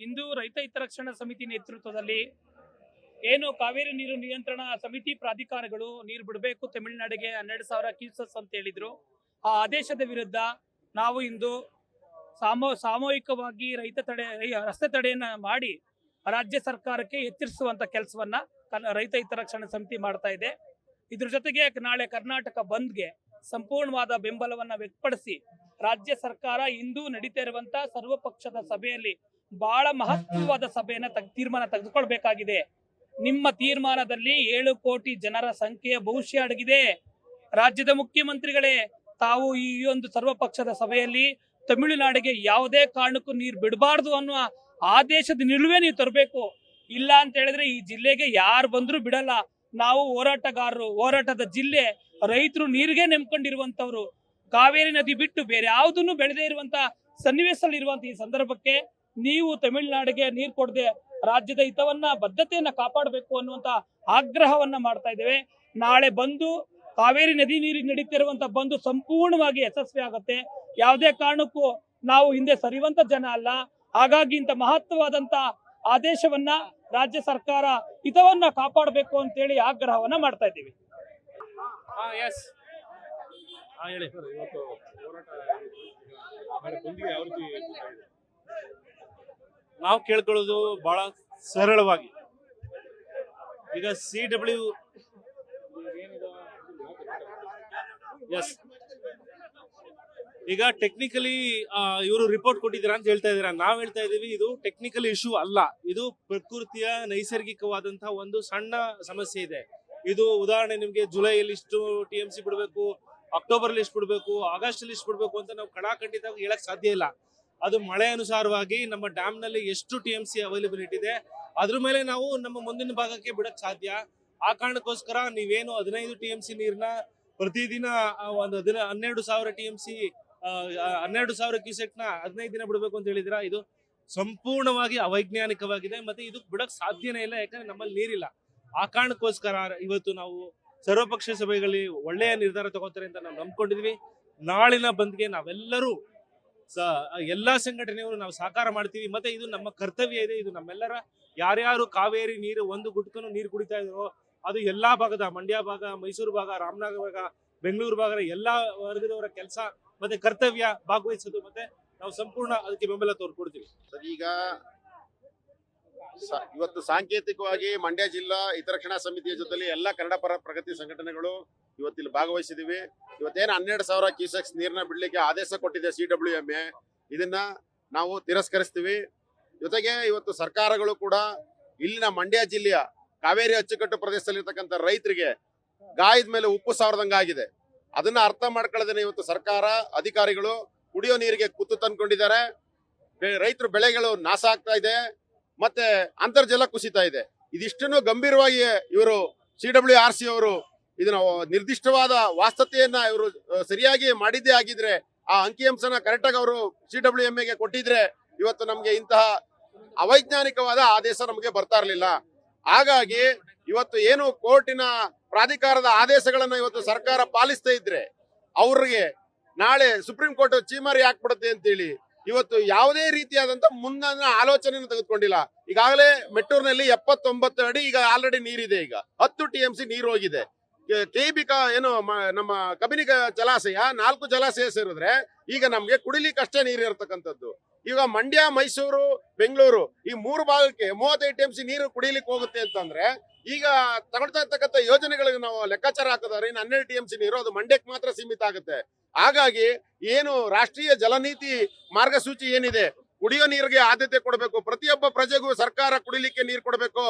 ಇಂದು ರೈತ ಹಿತರಕ್ಷಣಾ ಸಮಿತಿ ನೇತೃತ್ವದಲ್ಲಿ ಏನು ಕಾವೇರಿ ನೀರು ನಿಯಂತ್ರಣ ಸಮಿತಿ ಪ್ರಾಧಿಕಾರಗಳು ನೀರು ಬಿಡಬೇಕು ತಮಿಳುನಾಡಿಗೆ 12,000 ಕ್ಯೂಸೆಸ್ ಅಂತ ಹೇಳಿದ್ರು. ಆ ಆದೇಶದ ವಿರುದ್ಧ ನಾವು ಇಂದು ಸಾಮೂಹಿಕವಾಗಿ ರಸ್ತೆ ತಡೆಯನ್ನ ಮಾಡಿ ರಾಜ್ಯ ಸರ್ಕಾರಕ್ಕೆ ಎಚ್ಚರಿಸುವಂತ ಕೆಲಸವನ್ನ ರೈತ ಹಿತರಕ್ಷಣಾ ಸಮಿತಿ ಮಾಡ್ತಾ ಇದೆ. ಇದ್ರ ಜೊತೆಗೆ ನಾಳೆ ಕರ್ನಾಟಕ ಬಂದ್ಗೆ ಸಂಪೂರ್ಣವಾದ ಬೆಂಬಲವನ್ನ ವ್ಯಕ್ತಪಡಿಸಿ ರಾಜ್ಯ ಸರ್ಕಾರ ಇಂದು ನಡೀತಾ ಇರುವಂತ ಸರ್ವಪಕ್ಷದ ಸಭೆಯಲ್ಲಿ ಬಹಳ ಮಹತ್ವವಾದ ಸಭೆಯನ್ನ ತೀರ್ಮಾನ ತೆಗೆದುಕೊಳ್ಬೇಕಾಗಿದೆ. ನಿಮ್ಮ ತೀರ್ಮಾನದಲ್ಲಿ 7 ಕೋಟಿ ಜನರ ಸಂಖ್ಯೆ ಭವಿಷ್ಯ ಅಡಗಿದೆ. ರಾಜ್ಯದ ಮುಖ್ಯಮಂತ್ರಿಗಳೇ, ತಾವು ಈ ಒಂದು ಸರ್ವಪಕ್ಷದ ಸಭೆಯಲ್ಲಿ ತಮಿಳುನಾಡಿಗೆ ಯಾವುದೇ ಕಾರಣಕ್ಕೂ ನೀರು ಬಿಡಬಾರ್ದು ಅನ್ನುವ ಆದೇಶದ ನಿಲುವೇ ನೀವು ತರಬೇಕು. ಇಲ್ಲ ಅಂತ ಹೇಳಿದ್ರೆ ಈ ಜಿಲ್ಲೆಗೆ ಯಾರು ಬಂದ್ರು ಬಿಡಲ್ಲ. ನಾವು ಹೋರಾಟಗಾರರು, ಹೋರಾಟದ ಜಿಲ್ಲೆ, ರೈತರು ನೀರಿಗೆ ನೆಮ್ಕೊಂಡಿರುವಂತವ್ರು, ಕಾವೇರಿ ನದಿ ಬಿಟ್ಟು ಬೇರೆ ಯಾವುದನ್ನು ಬೆಳೆದೇ ಇರುವಂತ ಸನ್ನಿವೇಶದಲ್ಲಿ ಇರುವಂತ ಈ ಸಂದರ್ಭಕ್ಕೆ ನೀವು ತಮಿಳುನಾಡಿಗೆ ನೀರು ಕೊಡದೆ ರಾಜ್ಯದ ಹಿತವನ್ನ ಬದ್ಧತೆಯನ್ನ ಕಾಪಾಡಬೇಕು ಅನ್ನುವಂತ ಆಗ್ರಹವನ್ನ ಮಾಡ್ತಾ ಇದ್ದೇವೆ. ನಾಳೆ ಬಂದು ಕಾವೇರಿ ನದಿ ನೀರಿಗೆ ನಡೀತಿರುವಂತ ಬಂದು ಸಂಪೂರ್ಣವಾಗಿ ಯಶಸ್ವಿ ಆಗುತ್ತೆ. ಯಾವುದೇ ಕಾರಣಕ್ಕೂ ನಾವು ಹಿಂದೆ ಸರಿಯುವಂತ ಜನ ಅಲ್ಲ. ಹಾಗಾಗಿ ಇಂತ ಮಹತ್ವವಾದಂತ ಆದೇಶವನ್ನ ರಾಜ್ಯ ಸರ್ಕಾರ ಹಿತವನ್ನ ಕಾಪಾಡಬೇಕು ಅಂತೇಳಿ ಆಗ್ರಹವನ್ನ ಮಾಡ್ತಾ ಇದ್ದೀವಿ. ನಾವು ಕೇಳ್ಕೊಳ್ಳೋದು ಬಹಳ ಸರಳವಾಗಿ, ಈಗ CW ಈಗ ಟೆಕ್ನಿಕಲಿ ಇವರು ರಿಪೋರ್ಟ್ ಕೊಟ್ಟಿದ್ದೀರಾ ಅಂತ ಹೇಳ್ತಾ ಇದ್ದೀರಾ. ನಾವ್ ಹೇಳ್ತಾ ಇದೀವಿ ಇದು ಟೆಕ್ನಿಕಲ್ ಇಶ್ಯೂ ಅಲ್ಲ, ಇದು ಪ್ರಕೃತಿಯ ನೈಸರ್ಗಿಕವಾದಂತಹ ಒಂದು ಸಣ್ಣ ಸಮಸ್ಯೆ ಇದೆ. ಇದು ಉದಾಹರಣೆ ನಿಮ್ಗೆ ಜುಲೈಯಲ್ಲಿ ಇಷ್ಟು TMC ಬಿಡಬೇಕು, ಅಕ್ಟೋಬರ್ ಅಲ್ಲಿ ಇಷ್ಟು ಬಿಡಬೇಕು, ಆಗಸ್ಟ್ ಅಲ್ಲಿ ಇಷ್ಟು ಬಿಡಬೇಕು ಅಂತ ನಾವು ಕಡಾಖಂಡಿತವಾಗಿ ಹೇಳಕ್ ಸಾಧ್ಯ ಇಲ್ಲ. ಅದು ಮಳೆ ಅನುಸಾರವಾಗಿ ನಮ್ಮ ಡ್ಯಾಮ್ ನಲ್ಲಿ ಎಷ್ಟು TMC ಅವೈಲಬಿಲಿಟಿ ಇದೆ ಅದ್ರ ಮೇಲೆ ನಾವು ನಮ್ಮ ಮುಂದಿನ ಭಾಗಕ್ಕೆ ಬಿಡಕ್ ಸಾಧ್ಯ. ಆ ಕಾರಣಕ್ಕೋಸ್ಕರ ನೀವೇನು 15 TMC ನೀರ್ನ ಪ್ರತಿದಿನ ಒಂದು 12,000 TMC 12,000 ಕ್ಯೂಸೆಕ್ ನ 15 ದಿನ ಬಿಡಬೇಕು ಅಂತ ಹೇಳಿದಿರಾ. ಇದು ಸಂಪೂರ್ಣವಾಗಿ ಅವೈಜ್ಞಾನಿಕವಾಗಿದೆ, ಮತ್ತೆ ಇದು ಬಿಡಕ್ ಸಾಧ್ಯನೇ ಇಲ್ಲ, ಯಾಕಂದ್ರೆ ನಮ್ಮಲ್ಲಿ ನೀರಿಲ್ಲ. ಆ ಕಾರಣಕ್ಕೋಸ್ಕರ ಇವತ್ತು ನಾವು ಸರ್ವಪಕ್ಷ ಸಭೆಗಳಲ್ಲಿ ಒಳ್ಳೆಯ ನಿರ್ಧಾರ ತಗೋತಾರೆ ಅಂತ ನಾವು ನಂಬ್ಕೊಂಡಿದ್ವಿ. ನಾಳಿನ ಬಂದ್ಗೆ ನಾವೆಲ್ಲರೂ ಎಲ್ಲಾ ಸಂಘಟನೆಯವರು ನಾವು ಸಹಕಾರ ಮಾಡ್ತೀವಿ. ಮತ್ತೆ ಇದು ನಮ್ಮ ಕರ್ತವ್ಯ ಇದೆ. ಇದು ನಮ್ಮೆಲ್ಲರ, ಯಾರ್ಯಾರು ಕಾವೇರಿ ನೀರು ಒಂದು ಗುಟ್ಕನು ನೀರು ಕುಡಿತಾ ಇದ್ರು ಅದು ಎಲ್ಲಾ ಭಾಗದ, ಮಂಡ್ಯ ಭಾಗ, ಮೈಸೂರು ಭಾಗ, ರಾಮನಗರ ಭಾಗ, ಬೆಂಗಳೂರು ಭಾಗದ ಎಲ್ಲಾ ವರ್ಗದವರ ಕೆಲಸ ಮತ್ತೆ ಕರ್ತವ್ಯ ಭಾಗವಹಿಸೋದು. ಮತ್ತೆ ನಾವು ಸಂಪೂರ್ಣ ಅದಕ್ಕೆ ಬೆಂಬಲ ತೋರ್ಕೊಡ್ತೀವಿ. ಈಗ ಇವತ್ತು ಸಾಂಕೇತಿಕವಾಗಿ ಮಂಡ್ಯ ಜಿಲ್ಲಾ ಹಿತರಕ್ಷಣಾ ಸಮಿತಿಯ ಜೊತೆಲಿ ಎಲ್ಲ ಕನ್ನಡ ಪರ ಪ್ರಗತಿ ಸಂಘಟನೆಗಳು ಇವತ್ತಿಲ್ಲಿ ಭಾಗವಹಿಸಿದೀವಿ. ಇವತ್ತೇನು 12,000 ಕ್ಯೂಸೆಕ್ಸ್ ನೀರನ್ನ ಬಿಡ್ಲಿಕ್ಕೆ ಆದೇಶ ಕೊಟ್ಟಿದೆ CWMA, ಇದನ್ನ ನಾವು ತಿರಸ್ಕರಿಸ್ತೀವಿ. ಜೊತೆಗೆ ಇವತ್ತು ಸರ್ಕಾರಗಳು ಕೂಡ ಇಲ್ಲಿನ ಮಂಡ್ಯ ಜಿಲ್ಲೆಯ ಕಾವೇರಿ ಅಚ್ಚುಕಟ್ಟು ಪ್ರದೇಶದಲ್ಲಿರ್ತಕ್ಕಂಥ ರೈತರಿಗೆ ಗಾಯದ ಮೇಲೆ ಉಪ್ಪು ಸಾರದಂಗಾಗಿದೆ. ಅದನ್ನ ಅರ್ಥ ಮಾಡ್ಕೊಳ್ಳೋದನ್ನ ಇವತ್ತು ಸರ್ಕಾರ ಅಧಿಕಾರಿಗಳು ಕುಡಿಯೋ ನೀರಿಗೆ ಕುತ್ತು ತಂದ್ಕೊಂಡಿದ್ದಾರೆ. ರೈತರ ಬೆಳೆಗಳು ನಾಶ ಆಗ್ತಾ ಇದೆ, ಮತ್ತೆ ಅಂತರ್ಜಲ ಕುಸಿತಾ ಇದೆ. ಇದಿಷ್ಟನ್ನು ಗಂಭೀರವಾಗಿ ಇವರು CWRC ಅವರು ಇದನ್ನ ನಿರ್ದಿಷ್ಟವಾದ ವಾಸ್ತವತೆಯನ್ನ ಇವರು ಸರಿಯಾಗಿ ಮಾಡಿದ್ದೇ ಆಗಿದ್ರೆ, ಆ ಅಂಕಿಅಂಶನ ಕರೆಕ್ಟಾಗಿ ಅವರು CWMAಗೆ ಕೊಟ್ಟಿದ್ರೆ ಇವತ್ತು ನಮ್ಗೆ ಇಂತಹ ಅವೈಜ್ಞಾನಿಕವಾದ ಆದೇಶ ನಮಗೆ ಬರ್ತಾ ಇರಲಿಲ್ಲ. ಹಾಗಾಗಿ ಇವತ್ತು ಏನು ಕೋರ್ಟಿನ ಪ್ರಾಧಿಕಾರದ ಆದೇಶಗಳನ್ನ ಇವತ್ತು ಸರ್ಕಾರ ಪಾಲಿಸ್ತಾ ಇದ್ರೆ ಅವ್ರಿಗೆ ನಾಳೆ ಸುಪ್ರೀಂ ಕೋರ್ಟ್ ಚೀಮಾರಿ ಹಾಕ್ಬಿಡುತ್ತೆ ಅಂತೇಳಿ ಇವತ್ತು ಯಾವುದೇ ರೀತಿಯಾದಂತ ಮುಂದಿನ ಆಲೋಚನೆಯನ್ನು ತೆಗೆದುಕೊಂಡಿಲ್ಲ. ಈಗಾಗಲೇ ಮೆಟ್ಟೂರಿನಲ್ಲಿ 79 ಅಡಿ ಈಗ ಆಲ್ರೆಡಿ ನೀರಿದೆ. ಈಗ 10 TMC ನೀರು ಹೋಗಿದೆ. KBK ಏನು ನಮ್ಮ ಕಬಿನಿ ಜಲಾಶಯ 4 ಜಲಾಶಯ ಸೇರಿದ್ರೆ ಈಗ ನಮ್ಗೆ ಕುಡಿಲಿಕ್ಕೆ ಅಷ್ಟೇ ನೀರು ಇರತಕ್ಕಂಥದ್ದು. ಈಗ ಮಂಡ್ಯ, ಮೈಸೂರು, ಬೆಂಗಳೂರು ಈ 3 ಭಾಗಕ್ಕೆ 35 TMC ನೀರು ಕುಡಿಲಿಕ್ಕೆ ಹೋಗುತ್ತೆ ಅಂತಂದ್ರೆ ಈಗ ತಗೊಳ್ತಾ ಇರ್ತಕ್ಕಂಥ ಯೋಜನೆಗಳಿಗೆ ನಾವು ಲೆಕ್ಕಾಚಾರ ಹಾಕಿದ್ರೆ ಇನ್ನು 12 TMC ನೀರು ಅದು ಮಂಡ್ಯಕ್ಕೆ ಮಾತ್ರ ಸೀಮಿತ ಆಗುತ್ತೆ. ಹಾಗಾಗಿ ಏನು ರಾಷ್ಟ್ರೀಯ ಜಲನೀತಿ ಮಾರ್ಗಸೂಚಿ ಏನಿದೆ, ಕುಡಿಯೋ ನೀರಿಗೆ ಆದ್ಯತೆ ಕೊಡಬೇಕು, ಪ್ರತಿಯೊಬ್ಬ ಪ್ರಜೆಗೂ ಸರ್ಕಾರ ಕುಡಿಲಿಕ್ಕೆ ನೀರು ಕೊಡಬೇಕು,